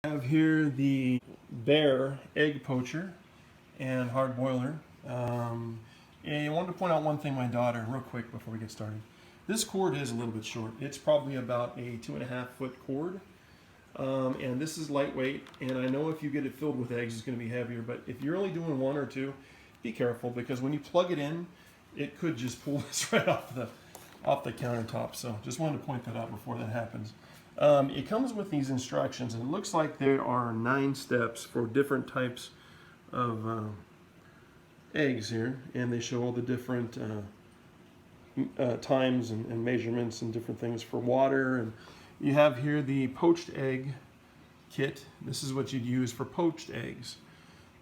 I have here the Bear egg poacher and hard boiler. And I wanted to point out one thing, my daughter, real quick before we get started. This cord is a little bit short. It's probably about a 2.5 foot cord. And this is lightweight, and I know if you get it filled with eggs, it's going to be heavier, but if you're only doing one or two, be careful, because when you plug it in, it could just pull this right off the countertop. So just wanted to point that out before that happens. It comes with these instructions, and it looks like there are 9 steps for different types of eggs here, and they show all the different times and measurements and different things for water. And you have here the poached egg kit. This is what you'd use for poached eggs.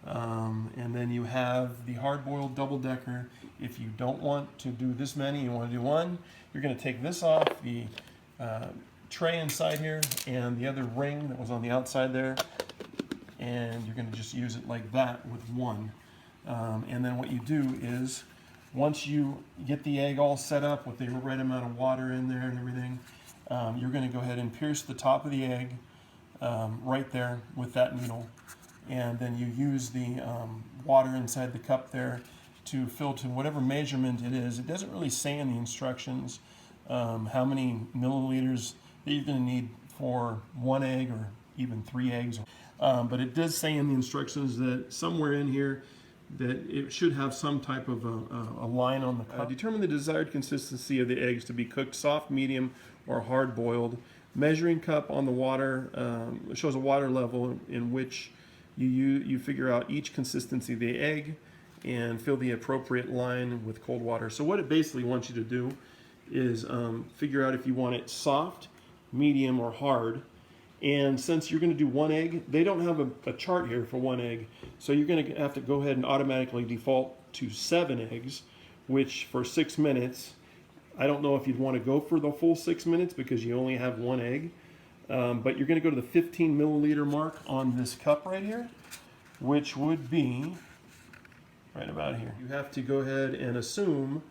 And then you have the hard-boiled double-decker. If you don't want to do this many, you want to do one, you're going to take this off, the tray inside here and the other ring that was on the outside there, and you're going to just use it like that with one. And then what you do is, once you get the egg all set up with the right amount of water in there and everything, you're going to go ahead and pierce the top of the egg right there with that needle, and then you use the water inside the cup there to fill to whatever measurement it is. It doesn't really say in the instructions how many milliliters that you're going to need for 1 egg or even 3 eggs, but it does say in the instructions that somewhere in here that it should have some type of a line on the cup. Determine the desired consistency of the eggs to be cooked soft, medium, or hard boiled. Measuring cup on the water shows a water level in which you figure out each consistency of the egg and fill the appropriate line with cold water. So what it basically wants you to do is figure out if you want it soft, medium, or hard. And since you're going to do 1 egg, they don't have a chart here for 1 egg. So you're going to have to go ahead and automatically default to 7 eggs, which for 6 minutes, I don't know if you'd want to go for the full 6 minutes because you only have 1 egg. But you're going to go to the 15 milliliter mark on this cup right here, which would be right about here. You have to go ahead and assume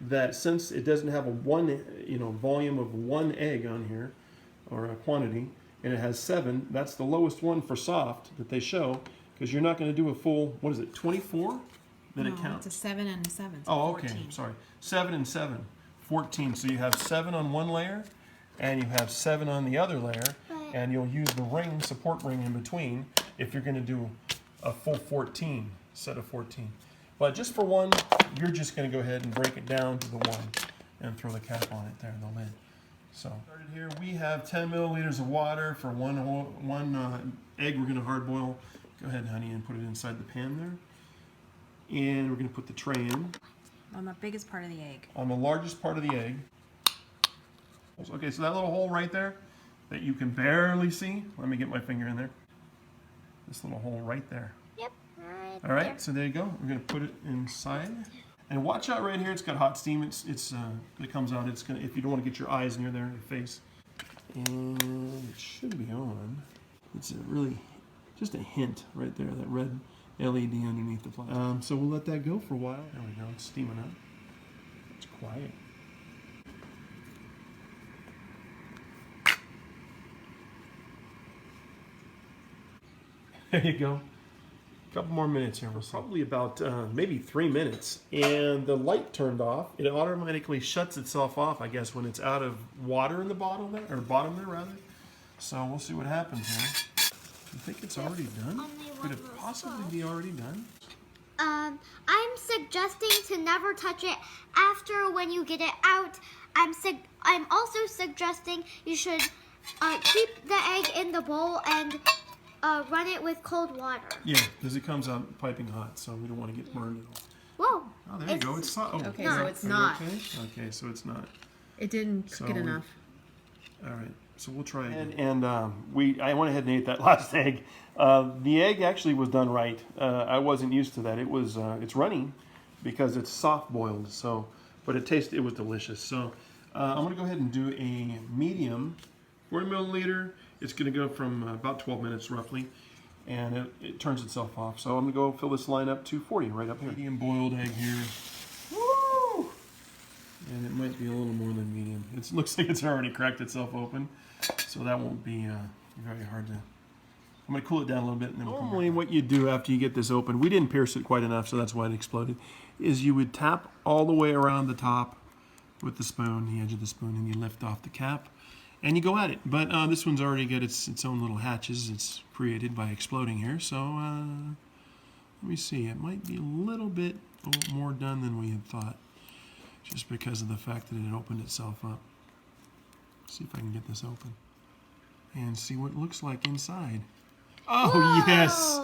that since it doesn't have a volume of 1 egg on here, or a quantity, and it has 7, that's the lowest one for soft that they show, because you're not going to do a full, what is it, 24 that it counts? It's a 7 and a 7. So oh, 14. Okay, sorry. 7 and 7, 14. So you have 7 on one layer, and you have 7 on the other layer, and you'll use the ring, support ring in between, if you're going to do a full 14, set of 14. But just for one, you're just going to go ahead and break it down to the 1 and throw the cap on it there, the lid. So started here, we have 10 milliliters of water for one egg we're going to hard boil. Go ahead, honey, and put it inside the pan there. And we're going to put the tray in. On the biggest part of the egg. On the largest part of the egg. Okay, so that little hole right there that you can barely see, let me get my finger in there. This little hole right there. Yep. All right, so there you go. We're going to put it inside. And watch out right here, it's got hot steam. It comes out. It's gonna, if you don't want to get your eyes near there, your face. And it should be on. It's really just a hint right there, that red LED underneath the plastic. So we'll let that go for a while. There we go, it's steaming up. It's quiet. There you go. A couple more minutes here. Probably about maybe 3 minutes. And the light turned off. It automatically shuts itself off, I guess, when it's out of water in the bottom there, or bottom there rather. So we'll see what happens here. You think it's already done? Could it possibly be already done? I'm suggesting to never touch it after when you get it out. I'm also suggesting you should keep the egg in the bowl and run it with cold water. Yeah, because it comes out piping hot, so we don't want to get burned at Whoa. all. Oh, there you go. It's not. Oh, Okay, so it's not. Okay? Okay, so it's not. It didn't cook it enough. All right, so we'll try it. And I went ahead and ate that last egg. The egg actually was done right. I wasn't used to that. It was it's runny because it's soft boiled. So, but it was delicious. So I'm gonna go ahead and do a medium, 40 milliliter. It's going to go from about 12 minutes roughly, and it turns itself off. So I'm going to go fill this line up to 40 right up here. Medium boiled egg here. Woo! And it might be a little more than medium. It looks like it's already cracked itself open, so that won't be very hard to I'm going to cool it down a little bit. And then normally what you do after you get this open, we didn't pierce it quite enough, so that's why it exploded, is you would tap all the way around the top with the spoon, the edge of the spoon, and you lift off the cap, and you go at it. But this one's already got its own little hatches it's created by exploding here, so let me see. It might be a little bit more done than we had thought, just because of the fact that it had opened itself up. Let's see if I can get this open and see what it looks like inside. Oh, Whoa! yes!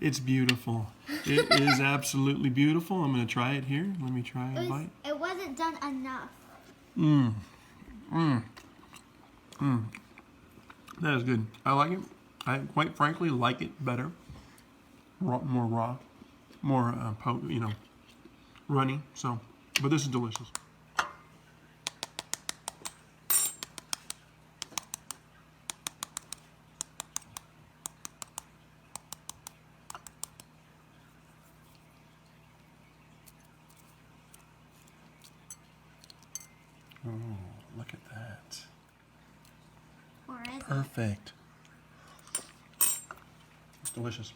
It's beautiful. It is absolutely beautiful. I'm going to try it here. Let me try a bite. It wasn't done enough. That is good. I like it. I quite frankly like it better. More raw. More, runny. So, but this is delicious. Oh, look at that. Or is it? Perfect. It's delicious.